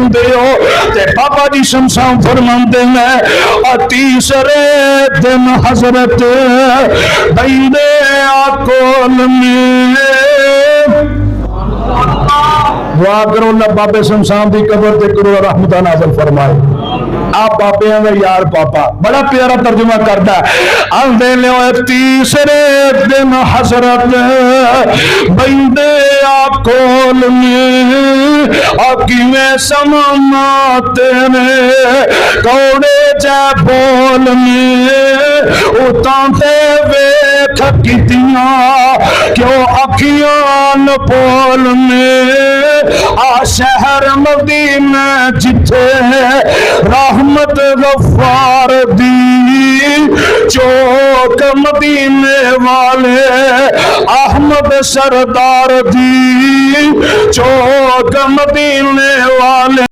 फरमाते हो। ते बाबा जी शमशान फरमाते हैं और तीसरे दिन हजरत बैदे आकोल में दुआ करो ना बाबे शमशान की कबर ते करो रहमत नाज़िल फरमाए। आप बाबियां का यार पापा बड़ा प्यारा तर्जुमा करता आंदे लो तीसरे दिन हजरत बैदे आकोल में किवें समाते ने कौड़े च बोल में उतांते वेख कितियां क्यों अखियां पोल में आ शहर मदीना जिथे रहमत गफ्फार दी चौक मदीने वाले अहमद सरदार दी चौक मदीने वाले